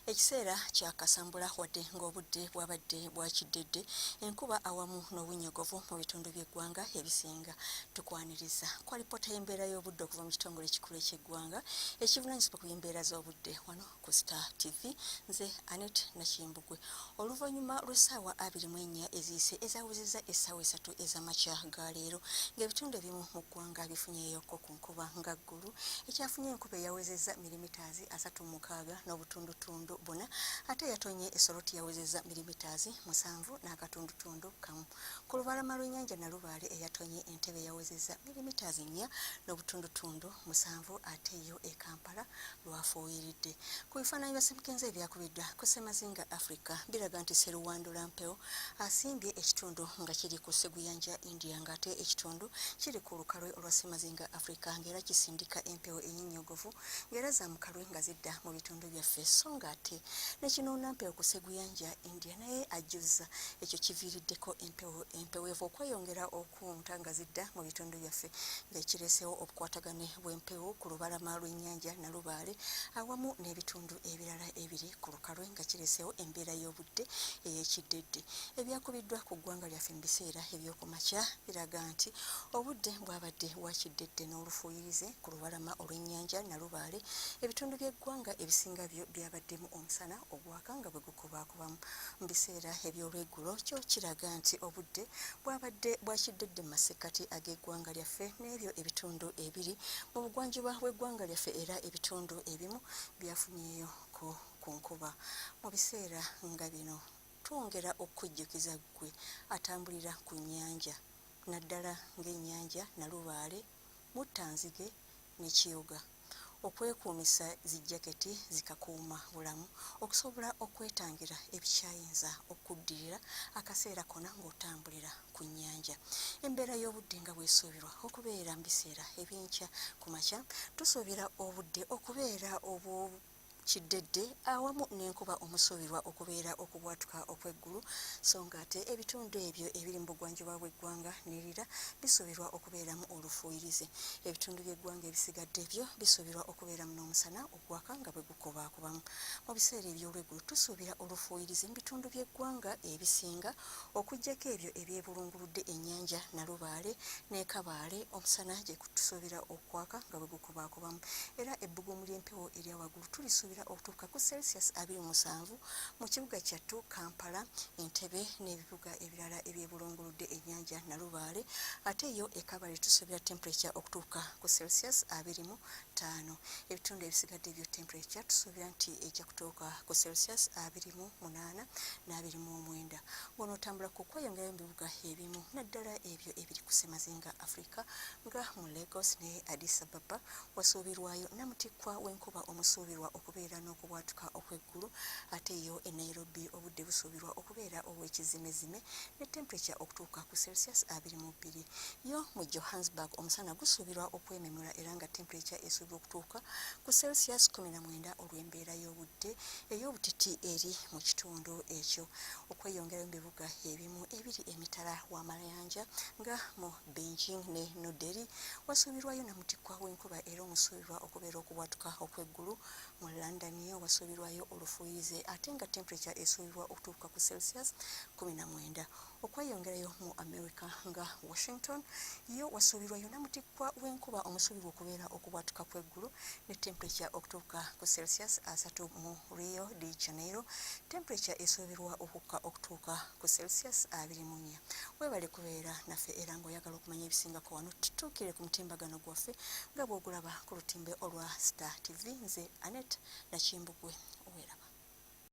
Ekiseera kya kasambula wadde ng'obudde bwabadde bwakiddedde enkuba awamu n'obunyogovu mu bitundu by'eggwanga ebisinga tukwaniriza kwa lipoota y'embeera y'obudde okuva mu kitongole ekikulu eky'eggwanga ekivunaanyizibwa ku mbeera z'obudde wano ku Star TV nze Annette Nakimbugwe. Oluvannyuma lw'essaawa 24 eziyise ezawezezza essaawa 3 ez'amakya ga leero ng'ebitundu ebimu mu ggwanga bifunyeeyoko ku nkuba nga ggulu ekyafunye enkuba eyawezezza milimitaazi 36 n'obutundutundu bona ate yatonye esoloti yawezezza milimitaazi 7.1. Ku lubalama lw'ennyanja Nalubaale eyatonye Entebbe yawezezza milimitaazi 4 n'obutundutundu 7 ate yo e Kampala lwafuuyiridde. Ku bifaananyi bya Ssemukenza ebyakubiddwa ku Ssemazinga Africa biraga nti Sseruwandula Mpewo asimbye ekitundu nga kiri ku Sseguyanja India ng'ate ekitundu kiri ku lukalwe olwa Ssemazinga Africa ng'era kisindika empewo ennyinyogovu ng'era za mukalwe nga zidda mu bitundu byaffe so ng'ate ne Kinoona Mpewo ku Sseguyanja India naye ajjuzza ekyo kiviiriddeko empeweevu okweyongera okunta nga zidda mu bitundu byaffe ng'ekireesewo obukwatagane bw'empewo ku lubalama lw'ennyanja Nalubaale awamu n'ebitundu ebirala ebiri ku lukalwe nga kireesewo embeera y'obudde ey'ekiddedde. Ebyakubiddwa ku ggwanga lyaffe mu biseera eby'oku makya biraga nti obudde bwabadde bwakiddedde n'olufuuyirize ku lubalama olw'ennyanja Nalubaale ebitundu by'eggwanga ebisinga byo byabaddemu omusana ogwaka nga bwe gukubaakubamu. Mu biseera eby'olweggulo kyo kiraga nti obudde bwabadde bwakiddedde mu masekkati ag'eggwanga lyaffe n'ebyo ebitundu ebiri mu bugwanjuba bw'eggwanga lyaffe era ebitundu ebimu byafunyeeyo ku nkuba. Mu biseera nga bino twongera okujjukiza ggwe atambulira ku nnyanja naddala ng'ennyanja Nalubaale, Muttanzige ne Kiyoga okwekuumisa zijaketi zikakuuma bulamu okusobola okwetangira ebikyayinza okuddirira akaseera konna ng'otambulira ku nnyanja. Embeera y'obudde nga bw'esuubirwa okubeera mu biseera eby'enkya ku makya tusuubira obudde okubeera kiddedde awamu n'enkuba omusuubirwa okubeera okubwatuka okw'eggulu so ng'ate ebitundu ebyo ebiri mu bugwanjuba bw'eggwanga n'erira bisuubirwa okubeeramu olufuuyirize. Ebitundu by'eggwanga ebisigadde byo bisuubirwa okubeeramu n'omusana ogwaka nga bwe gukubaakubamu. Mu biseera eby'olweggulo tusuubira olufuuyirize mu bitundu by'eggwanga ebisinga okuggyako ebyo ebyebulunguludde ennyanja Nalubaale ne Kabaale omusana gye tusuubira okwaka nga bwe gukubaakubamu era ebbugumu ly'empewo erya waggulu tulisuubira okutuuka ku Celsius 27 mu kibuga kyattu Kampala, Entebbe n'ebibuga ebirala ebyebulunguludde ennyanja Nalubaale ate yo e Kabaale tusuubira temperature okutuuka ku Celsius 25. Ebitundu ebisigadde ebyo temperature tusuubira nti ejja kutuuka ku Celsius 28 n'29. Bw'onootambula ku kweyongerayo mu bibuga ebimu naddala ebyo ebiri ku Ssemazinga Africa nga mu Lagos ne Addis Ababa wasuubirwayo namutikkwa w'enkuba omusuubirwa okubeera n'okubwatuka okw'eggulu ate yo e Nairobi obudde busuubirwa okubeera obw'ekizimezime ne temperature okutuuka ku Celsius 22. Yo mu Johannesburg omusana gusuubirwa okwememula era nga temperature esuubirwa okutuuka ku Celsius 19 olw'embeera y'obudde ey'obutiti eri mu kitundu ekyo. Okweyongerayo mu bibuga ebimu ebiri emitala w'amayanja nga mu Beijing ne New Delhi wasuubirwayo namutikkwa w'enkuba era omusuubirwa okubeera okubwatuka okw'eggulu. Mu London yo wasuubirwayo olufuuyirize ate nga temperature esuubirwa okutuuka ku Celsius 19. Okweyongerayo mu America nga Washington yo wasuubirwayo namutikkwa w'enkuba omusuubirwa okubeera okubwatuka kw'eggulu ne temperature okutuuka ku Celsius 3. Mu Rio de Janeiro temperature esuubirwa okukka okutuuka ku Celsius 24. Weebale kubeera naffe era ng'oyagala okumanya ebisingako wano tutuukire ku mutimbagano gwaffe nga bw'ogulaba ku lutimbe olwa Star TV. Nze Annette Nakimbugwe, oweraba.